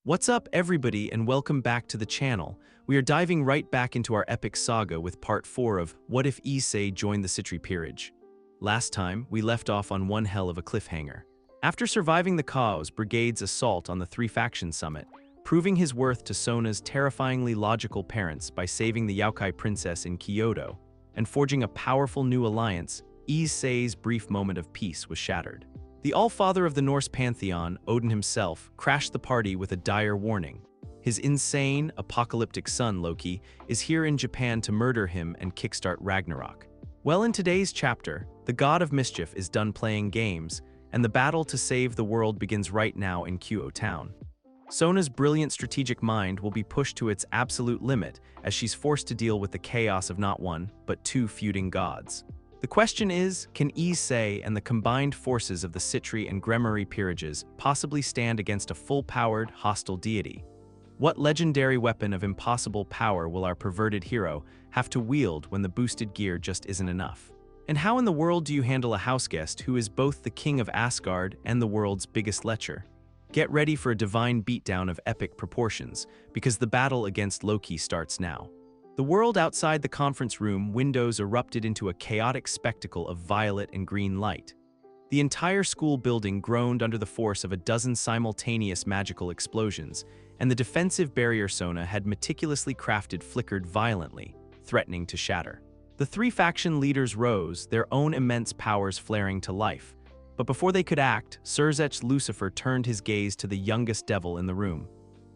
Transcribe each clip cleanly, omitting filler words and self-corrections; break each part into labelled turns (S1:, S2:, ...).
S1: What's up, everybody, and welcome back to the channel. We are diving right back into our epic saga with part 4 of What If Issei Joined the Citri Peerage. Last time, we left off on one hell of a cliffhanger. After surviving the Chaos Brigade's assault on the Three-Faction Summit, proving his worth to Sona's terrifyingly logical parents by saving the Yaokai princess in Kyoto, and forging a powerful new alliance, Issei's brief moment of peace was shattered. The All-Father of the Norse pantheon, Odin himself, crashed the party with a dire warning. His insane, apocalyptic son, Loki, is here in Japan to murder him and kickstart Ragnarok. Well, in today's chapter, the god of mischief is done playing games, and the battle to save the world begins right now in Kyoto town. Sona's brilliant strategic mind will be pushed to its absolute limit as she's forced to deal with the chaos of not one, but two feuding gods. The question is, can Issei and the combined forces of the Citri and Gremory peerages possibly stand against a full-powered, hostile deity? What legendary weapon of impossible power will our perverted hero have to wield when the boosted gear just isn't enough? And how in the world do you handle a houseguest who is both the king of Asgard and the world's biggest lecher? Get ready for a divine beatdown of epic proportions, because the battle against Loki starts now. The world outside the conference room windows erupted into a chaotic spectacle of violet and green light. The entire school building groaned under the force of a dozen simultaneous magical explosions, and the defensive barrier Sona had meticulously crafted flickered violently, threatening to shatter. The three faction leaders rose, their own immense powers flaring to life. But before they could act, Surzech Lucifer turned his gaze to the youngest devil in the room.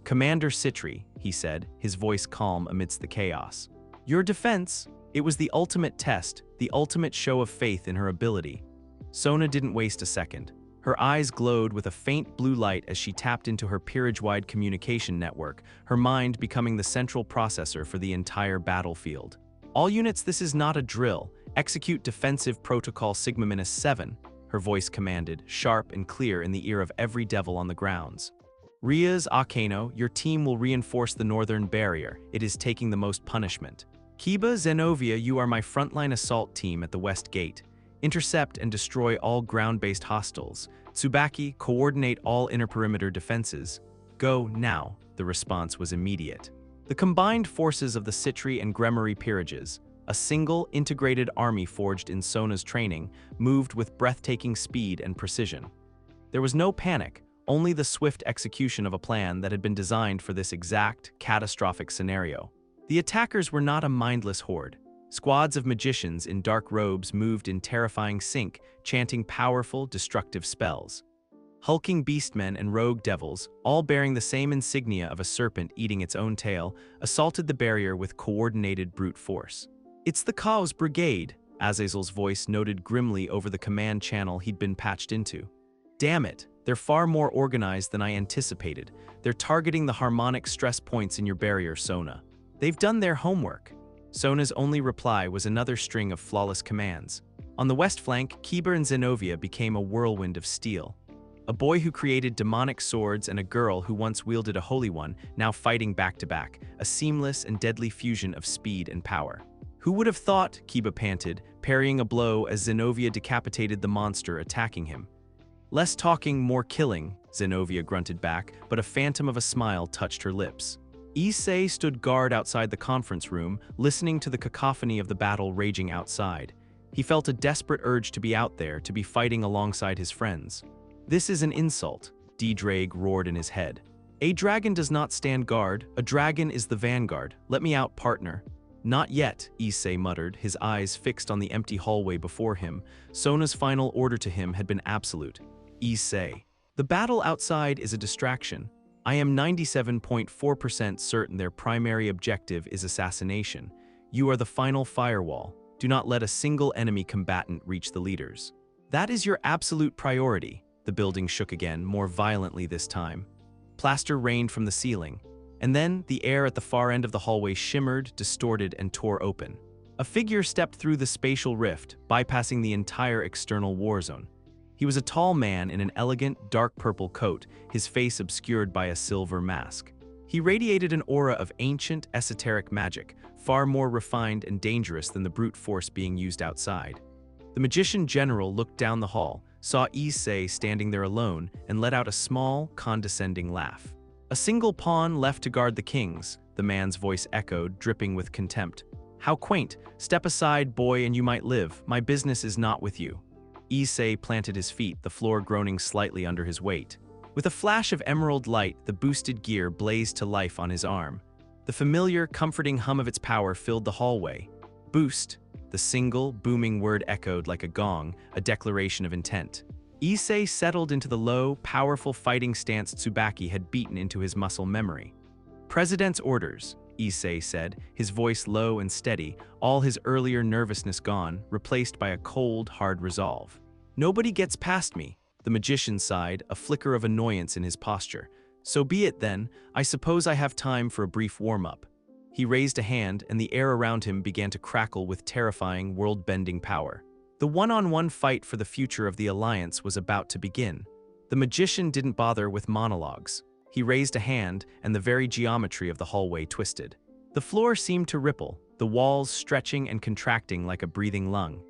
S1: "Commander Citri," he said, his voice calm amidst the chaos. "Your defense, it was the ultimate test, the ultimate show of faith in her ability." Sona didn't waste a second. Her eyes glowed with a faint blue light as she tapped into her peerage-wide communication network, her mind becoming the central processor for the entire battlefield. "All units, this is not a drill. Execute defensive protocol Sigma-7, her voice commanded, sharp and clear in the ear of every devil on the grounds. "Rias, Akano, your team will reinforce the northern barrier. It is taking the most punishment. Kiba, Zenovia, you are my frontline assault team at the west gate. Intercept and destroy all ground-based hostiles. Tsubaki, coordinate all inner perimeter defenses. Go now." The response was immediate. The combined forces of the Citri and Gremory peerages, a single, integrated army forged in Sona's training, moved with breathtaking speed and precision. There was no panic, only the swift execution of a plan that had been designed for this exact, catastrophic scenario. The attackers were not a mindless horde. Squads of magicians in dark robes moved in terrifying sync, chanting powerful, destructive spells. Hulking beastmen and rogue devils, all bearing the same insignia of a serpent eating its own tail, assaulted the barrier with coordinated brute force. "It's the Chaos Brigade," Azazel's voice noted grimly over the command channel he'd been patched into. "Damn it, they're far more organized than I anticipated. They're targeting the harmonic stress points in your barrier, Sona. They've done their homework." Sona's only reply was another string of flawless commands. On the west flank, Kiba and Zenovia became a whirlwind of steel. A boy who created demonic swords and a girl who once wielded a holy one, now fighting back-to-back, a seamless and deadly fusion of speed and power. "Who would have thought," Kiba panted, parrying a blow as Zenovia decapitated the monster attacking him. "Less talking, more killing," Zenovia grunted back, but a phantom of a smile touched her lips. Issei stood guard outside the conference room, listening to the cacophony of the battle raging outside. He felt a desperate urge to be out there, to be fighting alongside his friends. "This is an insult," D-Drake roared in his head. "A dragon does not stand guard, a dragon is the vanguard. Let me out, partner." "Not yet," Issei muttered, his eyes fixed on the empty hallway before him. Sona's final order to him had been absolute. "Issei, the battle outside is a distraction. I am 97.4% certain their primary objective is assassination. You are the final firewall. Do not let a single enemy combatant reach the leaders. That is your absolute priority." The building shook again, more violently this time. Plaster rained from the ceiling. And then, the air at the far end of the hallway shimmered, distorted, and tore open. A figure stepped through the spatial rift, bypassing the entire external war zone. He was a tall man in an elegant, dark purple coat, his face obscured by a silver mask. He radiated an aura of ancient, esoteric magic, far more refined and dangerous than the brute force being used outside. The magician general looked down the hall, saw Issei standing there alone, and let out a small, condescending laugh. A single pawn left to guard the kings, the man's voice echoed, dripping with contempt. How quaint. Step aside, boy, and you might live. My business is not with you. Issei planted his feet, the floor groaning slightly under his weight. With a flash of emerald light, the boosted gear blazed to life on his arm. The familiar, comforting hum of its power filled the hallway. Boost. The single, booming word echoed like a gong, a declaration of intent. Issei settled into the low, powerful fighting stance Tsubaki had beaten into his muscle memory. President's orders, Issei said, his voice low and steady, all his earlier nervousness gone, replaced by a cold, hard resolve. Nobody gets past me. The magician sighed, a flicker of annoyance in his posture. So be it then, I suppose I have time for a brief warm-up. He raised a hand, and the air around him began to crackle with terrifying, world-bending power. The one-on-one fight for the future of the Alliance was about to begin. The magician didn't bother with monologues. He raised a hand, and the very geometry of the hallway twisted. The floor seemed to ripple, the walls stretching and contracting like a breathing lung.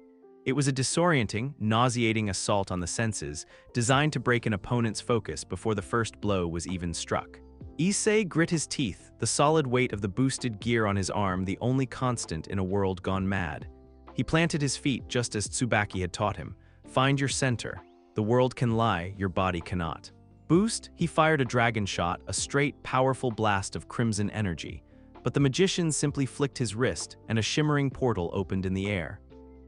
S1: It was a disorienting, nauseating assault on the senses, designed to break an opponent's focus before the first blow was even struck. Issei grit his teeth, the solid weight of the boosted gear on his arm the only constant in a world gone mad. He planted his feet just as Tsubaki had taught him. Find your center. The world can lie, your body cannot. Boost, he fired a dragon shot, a straight, powerful blast of crimson energy. But the magician simply flicked his wrist, and a shimmering portal opened in the air.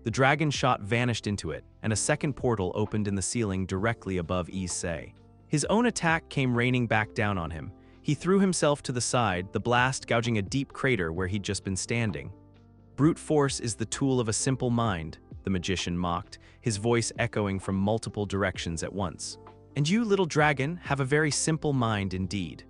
S1: The dragon shot vanished into it, and a second portal opened in the ceiling directly above Issei. His own attack came raining back down on him. He threw himself to the side, the blast gouging a deep crater where he'd just been standing. Brute force is the tool of a simple mind, the magician mocked, his voice echoing from multiple directions at once. And you, little dragon, have a very simple mind indeed.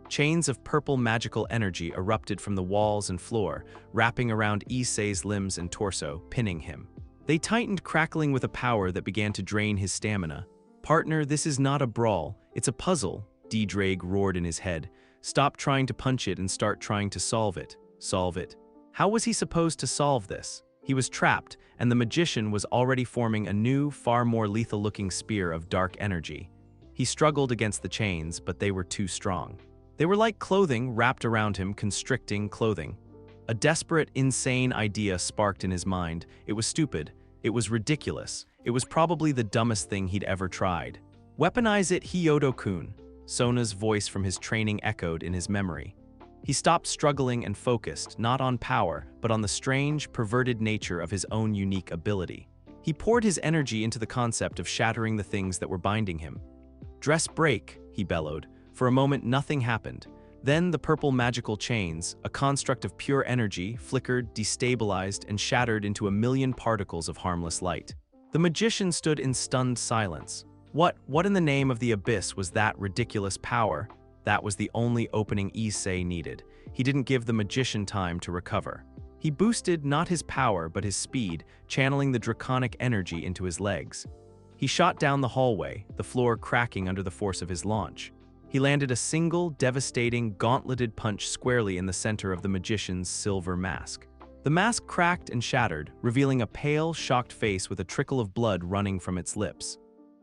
S1: Chains of purple magical energy erupted from the walls and floor, wrapping around Issei's limbs and torso, pinning him. They tightened, crackling with a power that began to drain his stamina. Partner, this is not a brawl, it's a puzzle, DxD roared in his head. Stop trying to punch it and start trying to solve it. Solve it. How was he supposed to solve this? He was trapped, and the magician was already forming a new, far more lethal-looking spear of dark energy. He struggled against the chains, but they were too strong. They were like clothing wrapped around him, constricting clothing. A desperate, insane idea sparked in his mind. It was stupid. It was ridiculous. It was probably the dumbest thing he'd ever tried. Weaponize it, Hyodo-kun. Sona's voice from his training echoed in his memory. He stopped struggling and focused, not on power, but on the strange, perverted nature of his own unique ability. He poured his energy into the concept of shattering the things that were binding him. Dress break, he bellowed. For a moment, nothing happened. Then the purple magical chains, a construct of pure energy, flickered, destabilized, and shattered into a million particles of harmless light. The magician stood in stunned silence. What in the name of the abyss was that ridiculous power? That was the only opening Issei needed. He didn't give the magician time to recover. He boosted not his power but his speed, channeling the draconic energy into his legs. He shot down the hallway, the floor cracking under the force of his launch. He landed a single, devastating, gauntleted punch squarely in the center of the magician's silver mask. The mask cracked and shattered, revealing a pale, shocked face with a trickle of blood running from its lips.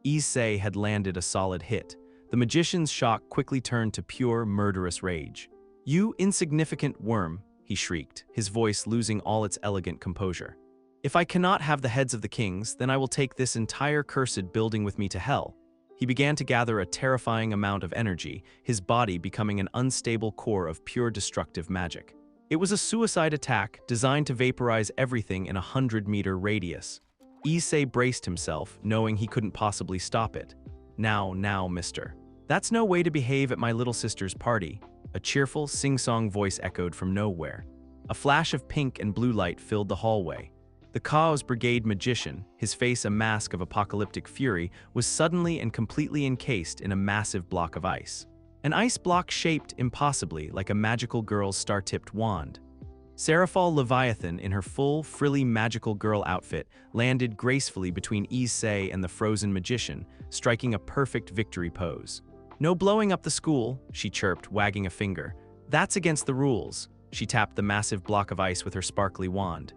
S1: Issei had landed a solid hit. The magician's shock quickly turned to pure, murderous rage. "You insignificant worm," he shrieked, his voice losing all its elegant composure. "If I cannot have the heads of the kings, then I will take this entire cursed building with me to hell." He began to gather a terrifying amount of energy, his body becoming an unstable core of pure destructive magic. It was a suicide attack designed to vaporize everything in a 100-meter radius. Issei braced himself, knowing he couldn't possibly stop it. Now, mister. That's no way to behave at my little sister's party." A cheerful, sing-song voice echoed from nowhere. A flash of pink and blue light filled the hallway. The Chaos Brigade magician, his face a mask of apocalyptic fury, was suddenly and completely encased in a massive block of ice. An ice block shaped impossibly like a magical girl's star-tipped wand. Seraphal Leviathan, in her full, frilly magical girl outfit, landed gracefully between Issei and the frozen magician, striking a perfect victory pose. "No blowing up the school," she chirped, wagging a finger. "That's against the rules." She tapped the massive block of ice with her sparkly wand.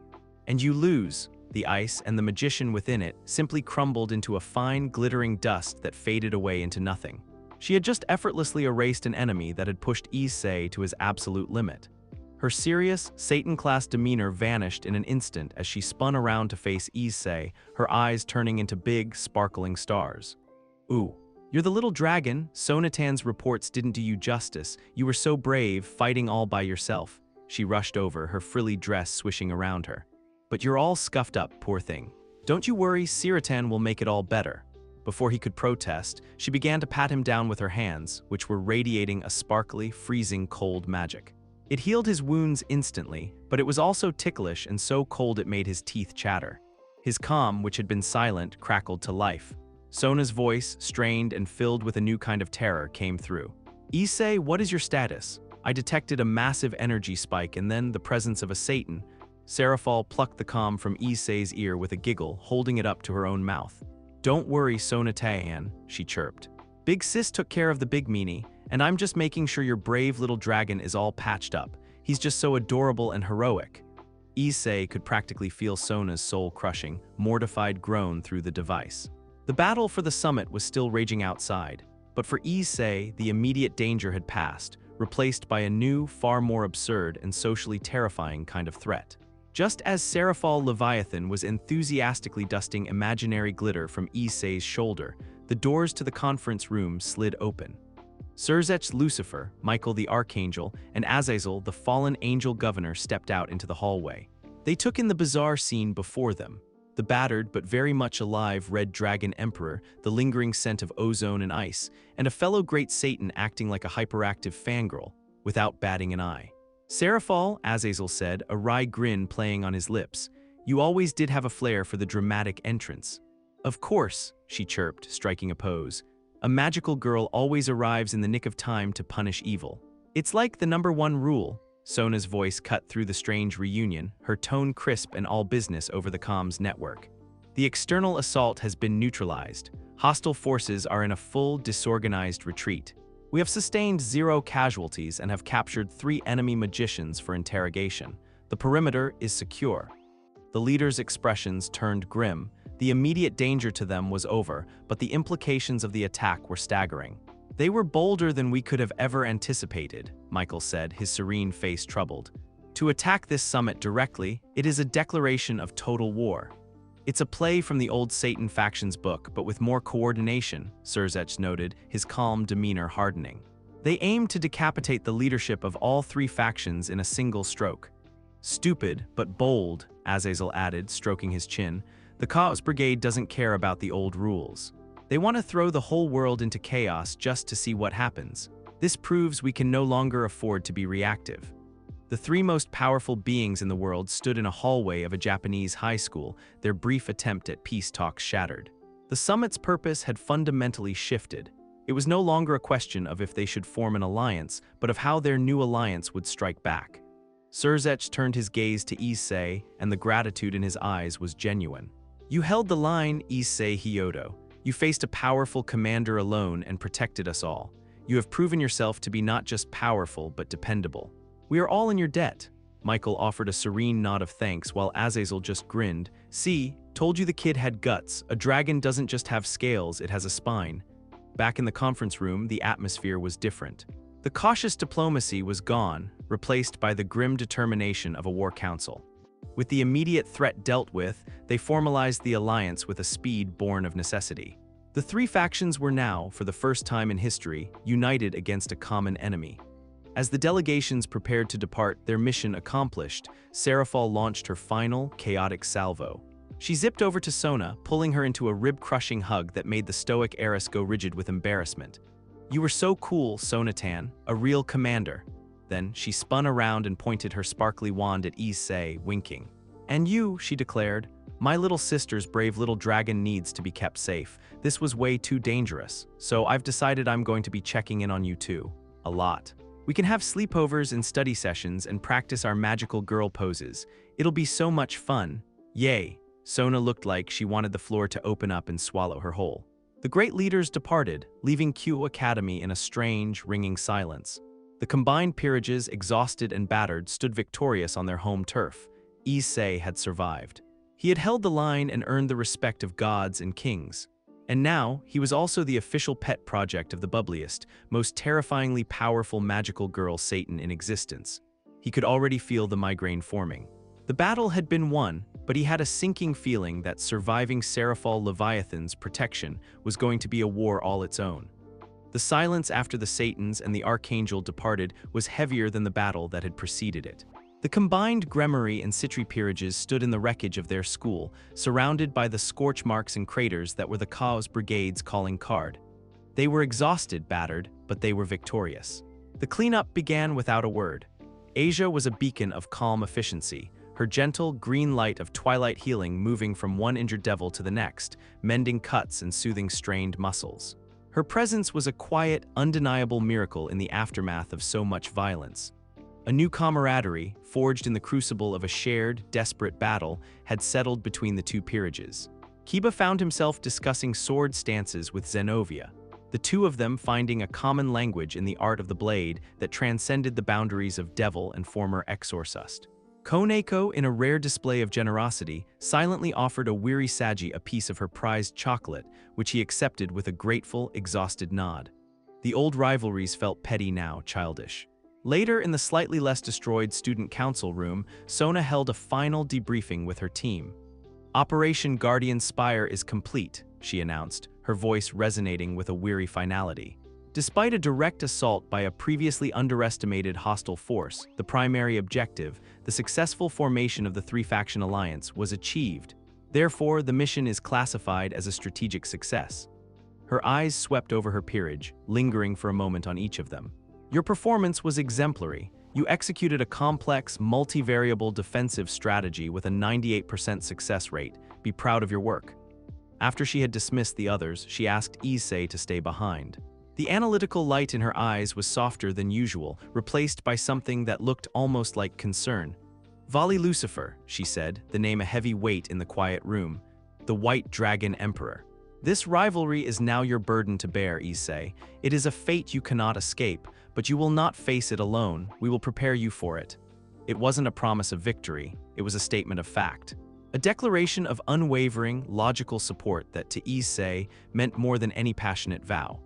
S1: "And you lose." The ice and the magician within it simply crumbled into a fine, glittering dust that faded away into nothing. She had just effortlessly erased an enemy that had pushed Issei to his absolute limit. Her serious, Satan-class demeanor vanished in an instant as she spun around to face Issei, her eyes turning into big, sparkling stars. "Ooh, you're the little dragon. Sonatan's reports didn't do you justice. You were so brave, fighting all by yourself." She rushed over, her frilly dress swishing around her. "But you're all scuffed up, poor thing. Don't you worry, Siratan will make it all better." Before he could protest, she began to pat him down with her hands, which were radiating a sparkly, freezing cold magic. It healed his wounds instantly, but it was also ticklish and so cold it made his teeth chatter. His calm, which had been silent, crackled to life. Sona's voice, strained and filled with a new kind of terror, came through. "Issei, what is your status?" I detected a massive energy spike and then the presence of a Satan. Seraphal plucked the calm from Issei's ear with a giggle, holding it up to her own mouth. "Don't worry, Sonatan," she chirped. "Big Sis took care of the big meanie, and I'm just making sure your brave little dragon is all patched up. He's just so adorable and heroic." Issei could practically feel Sona's soul-crushing, mortified groan through the device. The battle for the summit was still raging outside, but for Issei, the immediate danger had passed, replaced by a new, far more absurd and socially terrifying kind of threat. Just as Seraphal Leviathan was enthusiastically dusting imaginary glitter from Issei's shoulder, the doors to the conference room slid open. Surzech Lucifer, Michael the Archangel, and Azazel the fallen angel governor stepped out into the hallway. They took in the bizarre scene before them. The battered but very much alive Red Dragon Emperor, the lingering scent of ozone and ice, and a fellow Great Satan acting like a hyperactive fangirl, without batting an eye. "Seraphal," Azazel said, a wry grin playing on his lips, "you always did have a flair for the dramatic entrance." "Of course," she chirped, striking a pose. "A magical girl always arrives in the nick of time to punish evil. It's like the #1 rule." Sona's voice cut through the strange reunion, her tone crisp and all business over the comms network. "The external assault has been neutralized. Hostile forces are in a full, disorganized retreat. We have sustained 0 casualties and have captured 3 enemy magicians for interrogation. The perimeter is secure." The leader's expressions turned grim. The immediate danger to them was over, but the implications of the attack were staggering. "They were bolder than we could have ever anticipated," Michael said, his serene face troubled. "To attack this summit directly, it is a declaration of total war. It's a play from the old Satan faction's book, but with more coordination," Surzech noted, his calm demeanor hardening. "They aim to decapitate the leadership of all 3 factions in a single stroke." "Stupid, but bold," Azazel added, stroking his chin. "The Chaos Brigade doesn't care about the old rules. They want to throw the whole world into chaos just to see what happens. This proves we can no longer afford to be reactive." The 3 most powerful beings in the world stood in a hallway of a Japanese high school, their brief attempt at peace talks shattered. The summit's purpose had fundamentally shifted. It was no longer a question of if they should form an alliance, but of how their new alliance would strike back. Surzech turned his gaze to Issei, and the gratitude in his eyes was genuine. "You held the line, Issei Hyodo. You faced a powerful commander alone and protected us all. You have proven yourself to be not just powerful, but dependable. We are all in your debt." Michael offered a serene nod of thanks while Azazel just grinned. "See, told you the kid had guts. A dragon doesn't just have scales, it has a spine." Back in the conference room, the atmosphere was different. The cautious diplomacy was gone, replaced by the grim determination of a war council. With the immediate threat dealt with, they formalized the alliance with a speed born of necessity. The 3 factions were now, for the first time in history, united against a common enemy. As the delegations prepared to depart, their mission accomplished, Seraphal launched her final, chaotic salvo. She zipped over to Sona, pulling her into a rib-crushing hug that made the stoic heiress go rigid with embarrassment. "You were so cool, Sonatan, a real commander." Then she spun around and pointed her sparkly wand at Issei, winking. "And you," she declared, "my little sister's brave little dragon needs to be kept safe. This was way too dangerous, so I've decided I'm going to be checking in on you too. A lot. We can have sleepovers and study sessions and practice our magical girl poses. It'll be so much fun. Yay." Sona looked like she wanted the floor to open up and swallow her whole. The great leaders departed, leaving Q Academy in a strange, ringing silence. The combined peerages, exhausted and battered, stood victorious on their home turf. Issei had survived. He had held the line and earned the respect of gods and kings. And now, he was also the official pet project of the bubbliest, most terrifyingly powerful magical girl Satan in existence. He could already feel the migraine forming. The battle had been won, but he had a sinking feeling that surviving Seraphal Leviathan's protection was going to be a war all its own. The silence after the Satans and the Archangel departed was heavier than the battle that had preceded it. The combined Gremory and Citri peerages stood in the wreckage of their school, surrounded by the scorch marks and craters that were the Chaos Brigade's calling card. They were exhausted, battered, but they were victorious. The cleanup began without a word. Asia was a beacon of calm efficiency, her gentle green light of twilight healing moving from one injured devil to the next, mending cuts and soothing strained muscles. Her presence was a quiet, undeniable miracle in the aftermath of so much violence. A new camaraderie, forged in the crucible of a shared, desperate battle, had settled between the two peerages. Kiba found himself discussing sword stances with Zenobia, the two of them finding a common language in the art of the blade that transcended the boundaries of devil and former exorcist. Koneko, in a rare display of generosity, silently offered a weary Sagi a piece of her prized chocolate, which he accepted with a grateful, exhausted nod. The old rivalries felt petty now, childish. Later, in the slightly less destroyed student council room, Sona held a final debriefing with her team. "Operation Guardian Spire is complete," she announced, her voice resonating with a weary finality. Despite a direct assault by a previously underestimated hostile force, the primary objective, the successful formation of the three-faction alliance, was achieved. Therefore, the mission is classified as a strategic success. Her eyes swept over her peerage, lingering for a moment on each of them. "Your performance was exemplary. You executed a complex, multivariable defensive strategy with a 98% success rate. Be proud of your work." After she had dismissed the others, she asked Issei to stay behind. The analytical light in her eyes was softer than usual, replaced by something that looked almost like concern. "Vali Lucifer," she said, the name a heavy weight in the quiet room. "The White Dragon Emperor. This rivalry is now your burden to bear, Issei. It is a fate you cannot escape, but you will not face it alone. We will prepare you for it." It wasn't a promise of victory, it was a statement of fact. A declaration of unwavering, logical support that to Issei meant more than any passionate vow.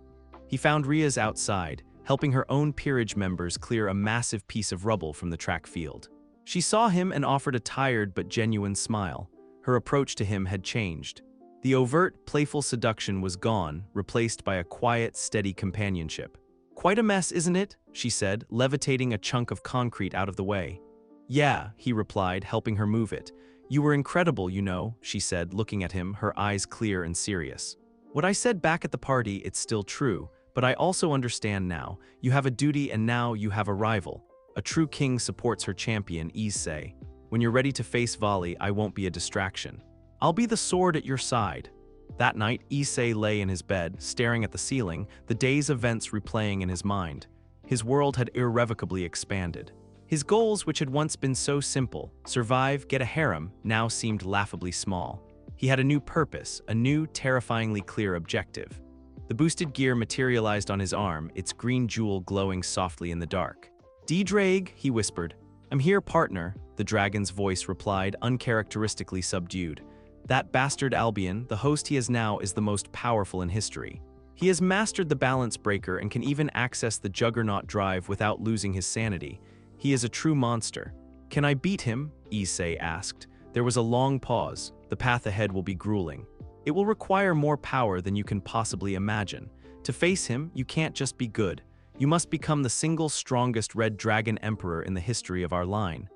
S1: He found Rias outside, helping her own peerage members clear a massive piece of rubble from the track field. She saw him and offered a tired but genuine smile. Her approach to him had changed. The overt, playful seduction was gone, replaced by a quiet, steady companionship. "Quite a mess, isn't it?" she said, levitating a chunk of concrete out of the way. "Yeah," he replied, helping her move it. "You were incredible, you know," she said, looking at him, her eyes clear and serious. "What I said back at the party, it's still true. But I also understand now. You have a duty and now you have a rival. A true king supports her champion, Issei. When you're ready to face Vali, I won't be a distraction. I'll be the sword at your side." That night, Issei lay in his bed, staring at the ceiling, the day's events replaying in his mind. His world had irrevocably expanded. His goals, which had once been so simple, survive, get a harem, now seemed laughably small. He had a new purpose, a new, terrifyingly clear objective. The boosted gear materialized on his arm, its green jewel glowing softly in the dark. "DxD," he whispered. "I'm here, partner," the dragon's voice replied, uncharacteristically subdued. "That bastard Albion, the host he is now, is the most powerful in history. He has mastered the balance breaker and can even access the juggernaut drive without losing his sanity. He is a true monster." "Can I beat him?" Issei asked. There was a long pause. "The path ahead will be grueling. It will require more power than you can possibly imagine. To face him, you can't just be good. You must become the single strongest Red Dragon Emperor in the history of our line."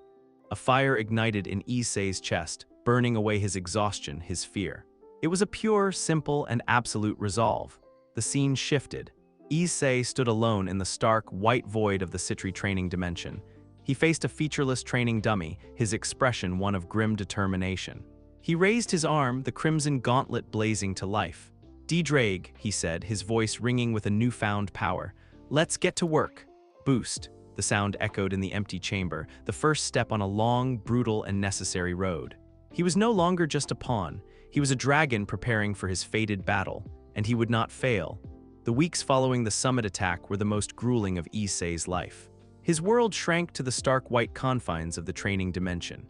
S1: A fire ignited in Issei's chest, burning away his exhaustion, his fear. It was a pure, simple, and absolute resolve. The scene shifted. Issei stood alone in the stark, white void of the Citri training dimension. He faced a featureless training dummy, his expression one of grim determination. He raised his arm, the crimson gauntlet blazing to life. "DxD," he said, his voice ringing with a newfound power. "Let's get to work." Boost. The sound echoed in the empty chamber, the first step on a long, brutal, and necessary road. He was no longer just a pawn. He was a dragon preparing for his fated battle, and he would not fail. The weeks following the summit attack were the most grueling of Issei's life. His world shrank to the stark white confines of the training dimension.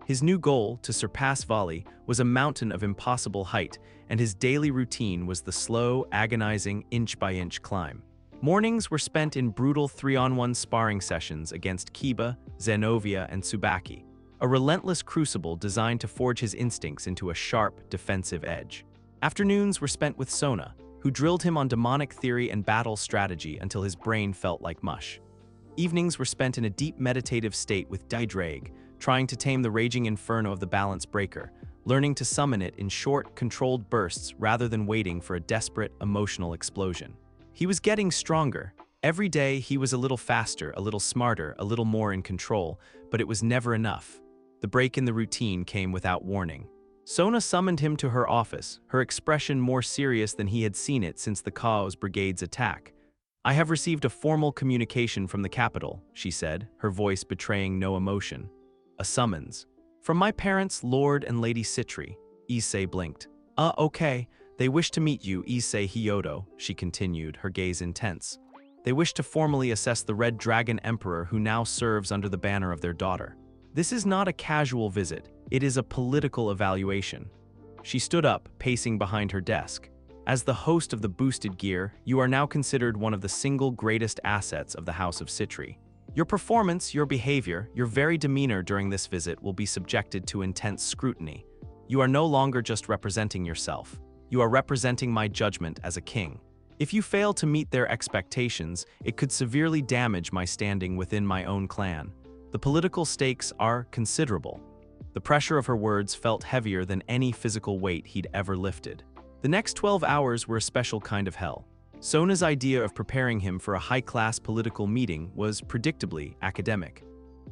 S1: His new goal, to surpass Vali, was a mountain of impossible height, and his daily routine was the slow, agonizing, inch-by-inch climb. Mornings were spent in brutal 3-on-1 sparring sessions against Kiba, Zennovia, and Tsubaki, a relentless crucible designed to forge his instincts into a sharp, defensive edge. Afternoons were spent with Sona, who drilled him on demonic theory and battle strategy until his brain felt like mush. Evenings were spent in a deep meditative state with DxD, trying to tame the raging inferno of the balance breaker, learning to summon it in short, controlled bursts rather than waiting for a desperate, emotional explosion. He was getting stronger. Every day he was a little faster, a little smarter, a little more in control, but it was never enough. The break in the routine came without warning. Sona summoned him to her office, her expression more serious than he had seen it since the Chaos Brigade's attack. "I have received a formal communication from the capital," she said, her voice betraying no emotion. "A summons. From my parents, Lord and Lady Citri." Issei blinked. Okay. They wish to meet you, Issei Hyodo," she continued, her gaze intense. "They wish to formally assess the Red Dragon Emperor who now serves under the banner of their daughter. This is not a casual visit, it is a political evaluation." She stood up, pacing behind her desk. "As the host of the boosted gear, you are now considered one of the single greatest assets of the House of Citri. Your performance, your behavior, your very demeanor during this visit will be subjected to intense scrutiny. You are no longer just representing yourself. You are representing my judgment as a king. If you fail to meet their expectations, it could severely damage my standing within my own clan. The political stakes are considerable." The pressure of her words felt heavier than any physical weight he'd ever lifted. The next 12 hours were a special kind of hell. Sona's idea of preparing him for a high-class political meeting was predictably academic.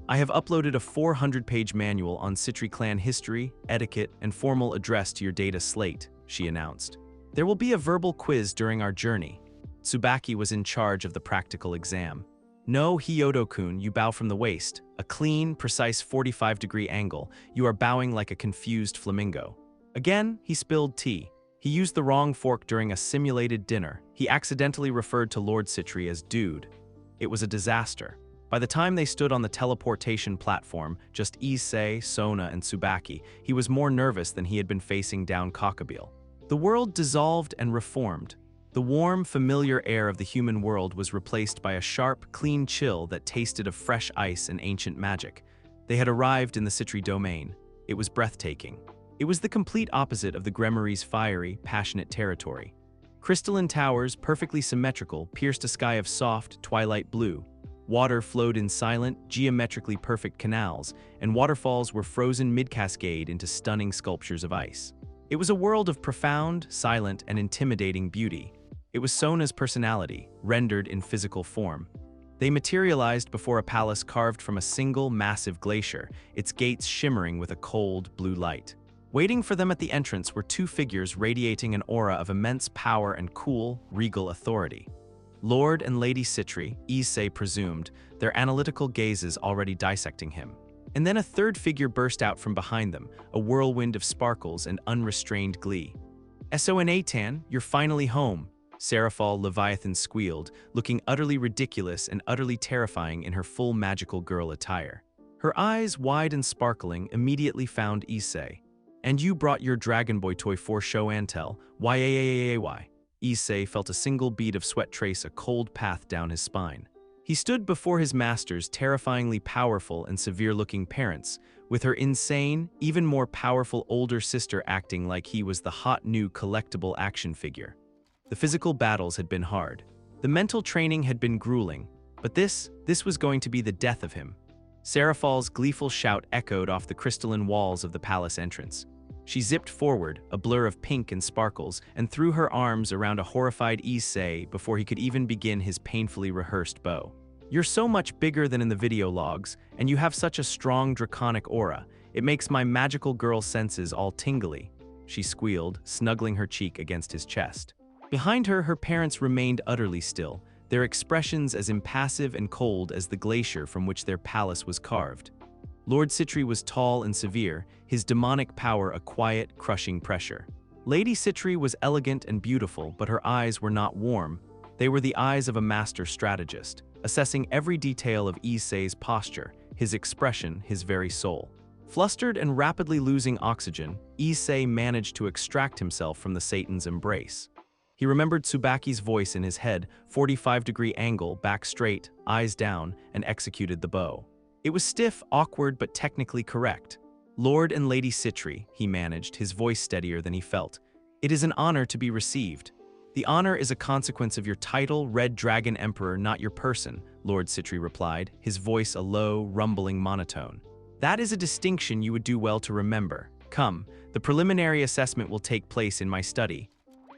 S1: "I have uploaded a 400-page manual on Citri clan history, etiquette, and formal address to your data slate," she announced. "There will be a verbal quiz during our journey." Tsubaki was in charge of the practical exam. "No, Hyodo-kun, you bow from the waist. A clean, precise 45-degree angle. You are bowing like a confused flamingo." Again, he spilled tea. He used the wrong fork during a simulated dinner. He accidentally referred to Lord Citri as dude. It was a disaster. By the time they stood on the teleportation platform, just Issei, Sona, and Tsubaki, he was more nervous than he had been facing down Cockabeel. The world dissolved and reformed. The warm, familiar air of the human world was replaced by a sharp, clean chill that tasted of fresh ice and ancient magic. They had arrived in the Citri domain. It was breathtaking. It was the complete opposite of the Gremmary's fiery, passionate territory. Crystalline towers, perfectly symmetrical, pierced a sky of soft, twilight blue. Water flowed in silent, geometrically perfect canals, and waterfalls were frozen mid-cascade into stunning sculptures of ice. It was a world of profound, silent, and intimidating beauty. It was Sona's personality, rendered in physical form. They materialized before a palace carved from a single, massive glacier, its gates shimmering with a cold, blue light. Waiting for them at the entrance were two figures radiating an aura of immense power and cool, regal authority. Lord and Lady Citri, Issei presumed, their analytical gazes already dissecting him. And then a third figure burst out from behind them, a whirlwind of sparkles and unrestrained glee. "Sonatan, you're finally home," Seraphal Leviathan squealed, looking utterly ridiculous and utterly terrifying in her full magical girl attire. Her eyes, wide and sparkling, immediately found Issei. "And you brought your Dragon Boy toy for show and tell. Why? Issei felt a single bead of sweat trace a cold path down his spine. He stood before his master's terrifyingly powerful and severe-looking parents, with her insane, even more powerful older sister acting like he was the hot new collectible action figure. The physical battles had been hard. The mental training had been grueling. But this was going to be the death of him. Seraphal's gleeful shout echoed off the crystalline walls of the palace entrance. She zipped forward, a blur of pink and sparkles, and threw her arms around a horrified Issei before he could even begin his painfully rehearsed bow. "You're so much bigger than in the video logs, and you have such a strong draconic aura. It makes my magical girl senses all tingly," she squealed, snuggling her cheek against his chest. Behind her, her parents remained utterly still, their expressions as impassive and cold as the glacier from which their palace was carved. Lord Citri was tall and severe, his demonic power a quiet, crushing pressure. Lady Citri was elegant and beautiful, but her eyes were not warm. They were the eyes of a master strategist, assessing every detail of Issei's posture, his expression, his very soul. Flustered and rapidly losing oxygen, Issei managed to extract himself from the Satan's embrace. He remembered Tsubaki's voice in his head, 45-degree angle, back straight, eyes down, and executed the bow. It was stiff, awkward, but technically correct. Lord and Lady Citri, he managed, his voice steadier than he felt. It is an honor to be received. The honor is a consequence of your title, Red Dragon Emperor, not your person, Lord Citri replied, his voice a low, rumbling monotone. That is a distinction you would do well to remember. Come, the preliminary assessment will take place in my study.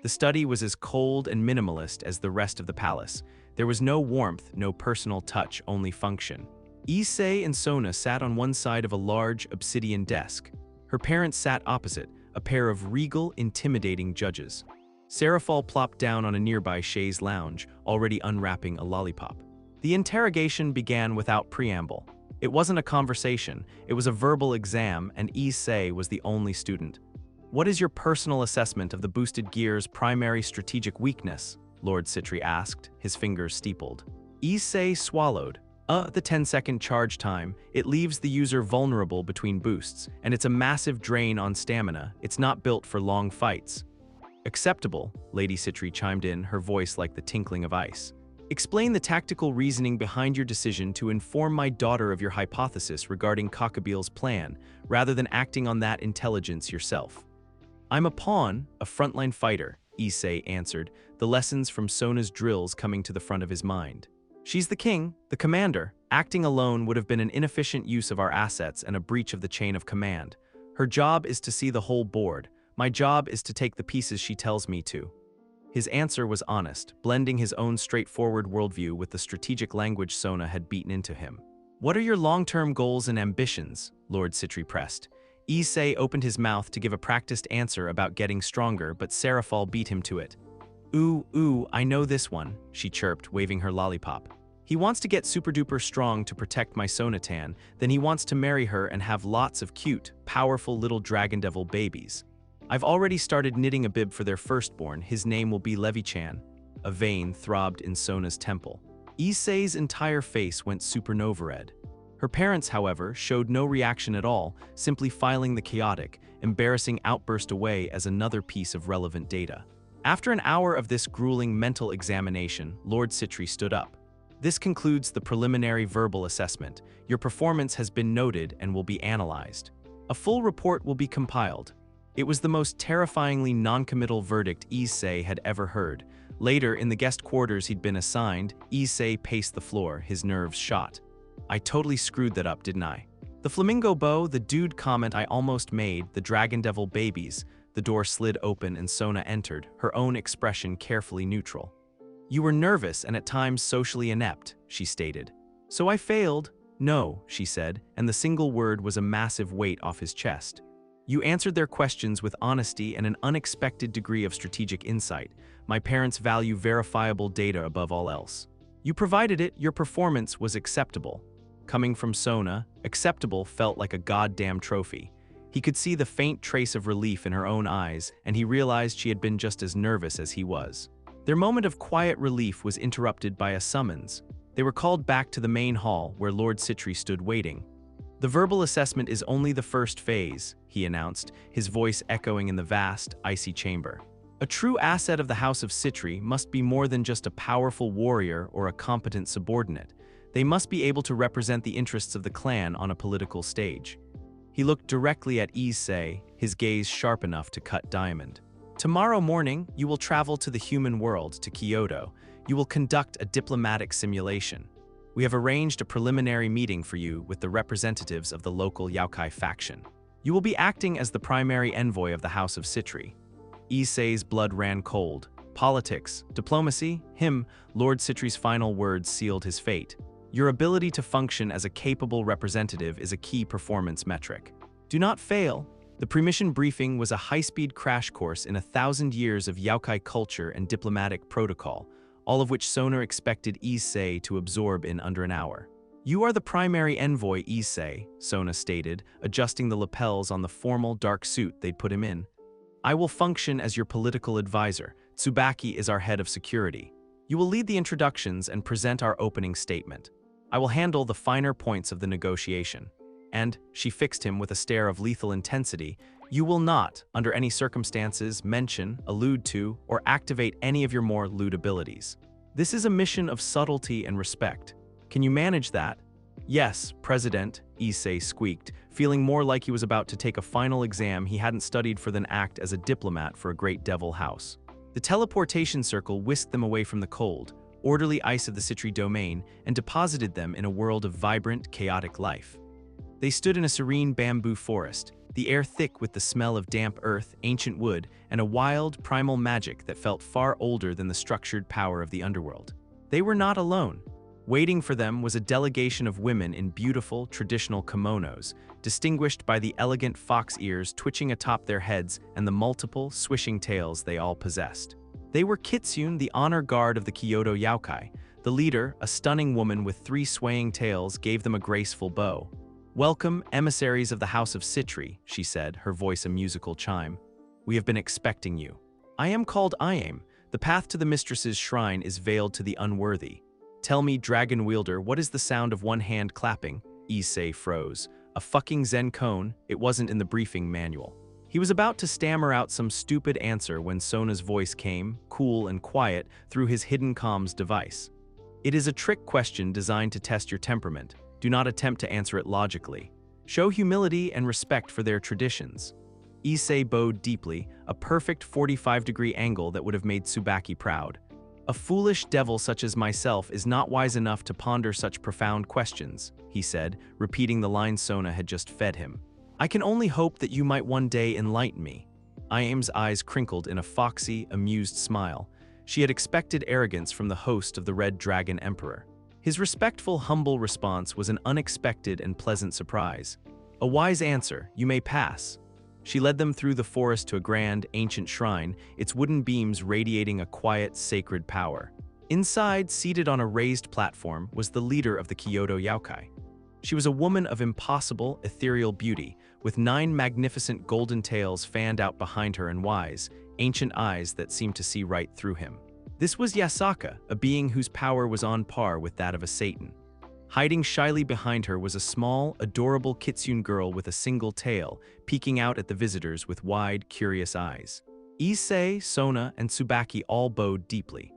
S1: The study was as cold and minimalist as the rest of the palace. There was no warmth, no personal touch, only function. Issei and Sona sat on one side of a large, obsidian desk. Her parents sat opposite, a pair of regal, intimidating judges. Serafal plopped down on a nearby chaise lounge, already unwrapping a lollipop. The interrogation began without preamble. It wasn't a conversation, it was a verbal exam, and Issei was the only student. What is your personal assessment of the boosted gear's primary strategic weakness? Lord Citri asked, his fingers steepled. Issei swallowed. The 10-second charge time. It leaves the user vulnerable between boosts, and it's a massive drain on stamina. It's not built for long fights. Acceptable, Lady Citri chimed in, her voice like the tinkling of ice. Explain the tactical reasoning behind your decision to inform my daughter of your hypothesis regarding Cockabeel's plan, rather than acting on that intelligence yourself. I'm a pawn, a frontline fighter, Issei answered, the lessons from Sona's drills coming to the front of his mind. She's the king, the commander. Acting alone would have been an inefficient use of our assets and a breach of the chain of command. Her job is to see the whole board. My job is to take the pieces she tells me to. His answer was honest, blending his own straightforward worldview with the strategic language Sona had beaten into him. What are your long-term goals and ambitions? Lord Citri pressed. Issei opened his mouth to give a practiced answer about getting stronger, but Serafal beat him to it. Ooh, I know this one, she chirped, waving her lollipop. He wants to get super-duper strong to protect my Sonatan, then he wants to marry her and have lots of cute, powerful little dragon devil babies. I've already started knitting a bib for their firstborn. His name will be Levi-chan. A vein throbbed in Sona's temple. Issei's entire face went supernova red. Her parents, however, showed no reaction at all, simply filing the chaotic, embarrassing outburst away as another piece of relevant data. After an hour of this grueling mental examination, Lord Citri stood up. This concludes the preliminary verbal assessment. Your performance has been noted and will be analyzed. A full report will be compiled. It was the most terrifyingly non-committal verdict Issei had ever heard. Later, in the guest quarters he'd been assigned, Issei paced the floor, his nerves shot. I totally screwed that up, didn't I? The flamingo bow, the dude comment I almost made, the dragon devil babies. The door slid open and Sona entered, her own expression carefully neutral. You were nervous and at times socially inept, she stated. So I failed? No, she said, and the single word was a massive weight off his chest. You answered their questions with honesty and an unexpected degree of strategic insight. My parents value verifiable data above all else. You provided it, your performance was acceptable. Coming from Sona, acceptable felt like a goddamn trophy. He could see the faint trace of relief in her own eyes, and he realized she had been just as nervous as he was. Their moment of quiet relief was interrupted by a summons. They were called back to the main hall, where Lord Citri stood waiting. The verbal assessment is only the first phase, he announced, his voice echoing in the vast, icy chamber. A true asset of the House of Citri must be more than just a powerful warrior or a competent subordinate. They must be able to represent the interests of the clan on a political stage. He looked directly at Issei, his gaze sharp enough to cut diamond. Tomorrow morning, you will travel to the human world, to Kyoto. You will conduct a diplomatic simulation. We have arranged a preliminary meeting for you with the representatives of the local Yaokai faction. You will be acting as the primary envoy of the House of Citri. Issei's blood ran cold. Politics, diplomacy, him, Lord Citri's final words sealed his fate. Your ability to function as a capable representative is a key performance metric. Do not fail. The pre-mission briefing was a high-speed crash course in 1,000 years of Yaokai culture and diplomatic protocol, all of which Sona expected Issei to absorb in under an hour. You are the primary envoy, Issei, Sona stated, adjusting the lapels on the formal dark suit they'd put him in. I will function as your political advisor. Tsubaki is our head of security. You will lead the introductions and present our opening statement. I will handle the finer points of the negotiation. And she fixed him with a stare of lethal intensity. You will not, under any circumstances, mention, allude to, or activate any of your more lewd abilities. This is a mission of subtlety and respect. Can you manage that? Yes, President, Issei squeaked, feeling more like he was about to take a final exam he hadn't studied for than act as a diplomat for a great devil house. The teleportation circle whisked them away from the cold, orderly ice of the Citri domain and deposited them in a world of vibrant, chaotic life. They stood in a serene bamboo forest, the air thick with the smell of damp earth, ancient wood, and a wild, primal magic that felt far older than the structured power of the underworld. They were not alone. Waiting for them was a delegation of women in beautiful, traditional kimonos, distinguished by the elegant fox ears twitching atop their heads and the multiple, swishing tails they all possessed. They were Kitsune, the honor guard of the Kyoto Yokai. The leader, a stunning woman with 3 swaying tails, gave them a graceful bow. "Welcome, emissaries of the House of Citri," she said, her voice a musical chime. "We have been expecting you. I am called Iame. The path to the mistress's shrine is veiled to the unworthy. Tell me, dragon wielder, what is the sound of one hand clapping?" Issei froze. A fucking Zen cone? It wasn't in the briefing manual. He was about to stammer out some stupid answer when Sona's voice came, cool and quiet, through his hidden comms device. "It is a trick question designed to test your temperament. Do not attempt to answer it logically. Show humility and respect for their traditions." Issei bowed deeply, a perfect 45-degree angle that would have made Tsubaki proud. "A foolish devil such as myself is not wise enough to ponder such profound questions," he said, repeating the line Sona had just fed him. "I can only hope that you might one day enlighten me." Iame's eyes crinkled in a foxy, amused smile. She had expected arrogance from the host of the Red Dragon Emperor. His respectful, humble response was an unexpected and pleasant surprise. "A wise answer, you may pass." She led them through the forest to a grand, ancient shrine, its wooden beams radiating a quiet, sacred power. Inside, seated on a raised platform, was the leader of the Kyoto Yokai. She was a woman of impossible, ethereal beauty, with 9 magnificent golden tails fanned out behind her and wise, ancient eyes that seemed to see right through him. This was Yasaka, a being whose power was on par with that of a Satan. Hiding shyly behind her was a small, adorable Kitsune girl with a single tail, peeking out at the visitors with wide, curious eyes. Issei, Sona, and Tsubaki all bowed deeply.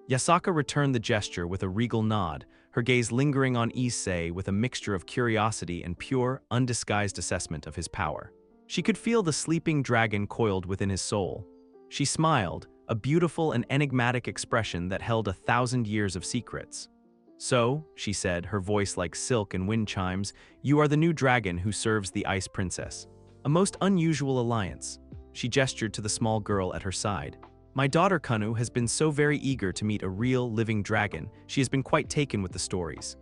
S1: Yasaka returned the gesture with a regal nod, her gaze lingering on Issei with a mixture of curiosity and pure, undisguised assessment of his power. She could feel the sleeping dragon coiled within his soul. She smiled, a beautiful and enigmatic expression that held 1,000 years of secrets. "So," she said, her voice like silk and wind chimes, "you are the new dragon who serves the Ice Princess. A most unusual alliance." She gestured to the small girl at her side. "My daughter Kanu has been so very eager to meet a real, living dragon, she has been quite taken with the stories."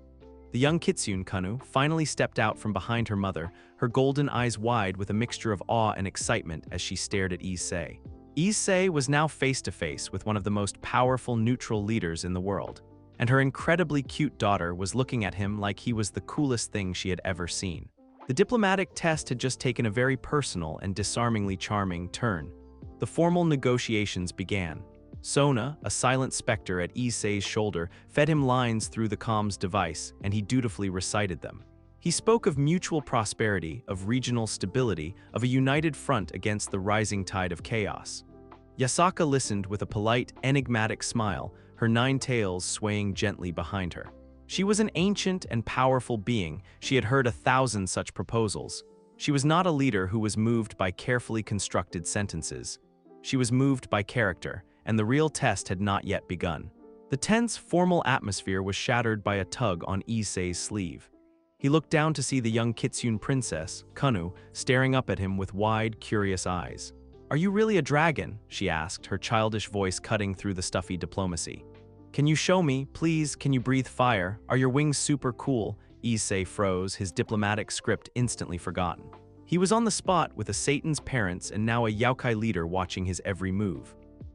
S1: The young Kitsune Kanu finally stepped out from behind her mother, her golden eyes wide with a mixture of awe and excitement as she stared at Issei. Issei was now face to face with one of the most powerful neutral leaders in the world, and her incredibly cute daughter was looking at him like he was the coolest thing she had ever seen. The diplomatic test had just taken a very personal and disarmingly charming turn. The formal negotiations began. Sona, a silent specter at Issei's shoulder, fed him lines through the comms device, and he dutifully recited them. He spoke of mutual prosperity, of regional stability, of a united front against the rising tide of chaos. Yasaka listened with a polite, enigmatic smile, her 9 tails swaying gently behind her. She was an ancient and powerful being. She had heard 1,000 such proposals. She was not a leader who was moved by carefully constructed sentences. She was moved by character, and the real test had not yet begun. The tense, formal atmosphere was shattered by a tug on Issei's sleeve. He looked down to see the young Kitsune princess, Kanu, staring up at him with wide, curious eyes. "Are you really a dragon?" she asked, her childish voice cutting through the stuffy diplomacy. "Can you show me, please? Can you breathe fire? Are your wings super cool?" Issei froze, his diplomatic script instantly forgotten. He was on the spot with a Satan's parents and now a Yokai leader watching his every move.